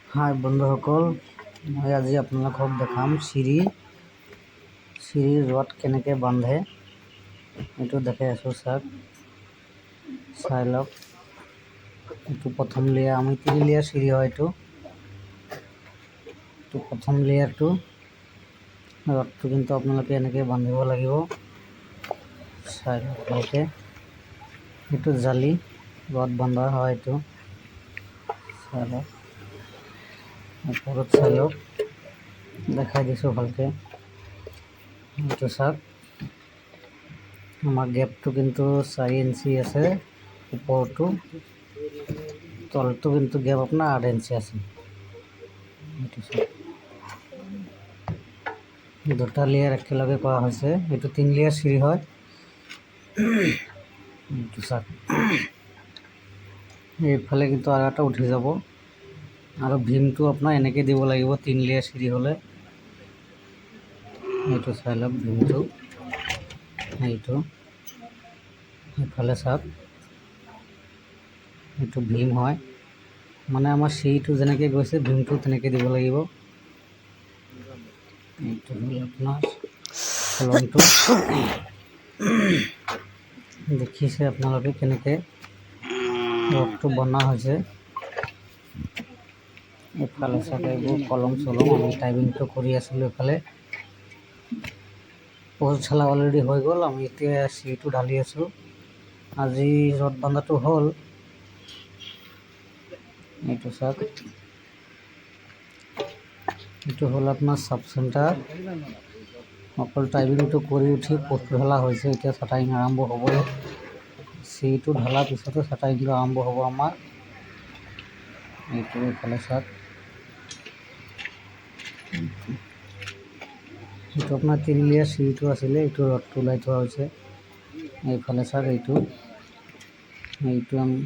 হাই বন্ধুসকল, মই আজি আপোনালোকক দেখাম চিৰিৰ ৰড কেনেকৈ বান্ধে। এইটো দেখাই আছোঁ, চাই লওক। এইটো প্ৰথম লেয়াৰ, আমি 3 লেয়াৰ চিৰি হয়। এইটো প্ৰথম লেয়াৰটো ৰডটো কিন্তু আপোনালোকে এনেকৈ বান্ধিব লাগিব। চাই লওক ভালকৈ, এইটো জালি ৰড বন্ধা হয়। এইটো চাই লওক, ওপৰত চাই লওক, দেখাই দিছোঁ ভালকৈ। এইটো চাওক, আমাৰ গেপটো কিন্তু 4 ইঞ্চি আছে, ওপৰটো তলটো কিন্তু গেপ আপোনাৰ 8 ইঞ্চি আছে। এইটো চাওক, দুটা লেয়াৰ একেলগে কৰা হৈছে। এইটো 3 লেয়াৰ চিৰি হয়। এইটো চাওক, এইফালে কিন্তু আৰু এটা উঠি যাব, আৰু ভীমটো আপোনাৰ এনেকৈ দিব লাগিব 3 লেয়াৰ চিৰি হ'লে। এইটো চাই লওক ভীমটো, এইটো এইফালে চাওক, এইটো ভীম হয়। মানে আমাৰ চিৰিটো যেনেকৈ গৈছে ভীমটো তেনেকৈ দিব লাগিব। এইটো হ'ল আপোনাৰ কলমটো। দেখিছে আপোনালোকে কেনেকৈ ৰডটো বনোৱা হৈছে। এইফালে চাগে এইবোৰ কলম আমি টাইমিংটো কৰি আছিলোঁ। এইফালে পোষ্ট ঢালা অলৰেডি হৈ গ'ল। আমি এতিয়া চিৰিটো ঢালি আছোঁ। আজি ৰড বান্ধাটো হ'ল। এইটো চাওক, এইটো হ'ল আপোনাৰ চাব চেণ্টাৰ। অকল টাইমিংটো কৰি উঠি পোষ্ট ঢালা হৈছে। এতিয়া চাটাৰিং আৰম্ভ হ'বই। চিৰিটো ঢলাৰ পিছতে চাটাৰিংটো আৰম্ভ হ'ব আমাৰ। এইটো এইফালে চাওক, এইটো আপোনাৰ 3 লেয়াৰ চিৰিটো আছিলে। এইটো ৰডটো ওলাই থোৱা হৈছে। এইফালে চাওক, এইটো আমি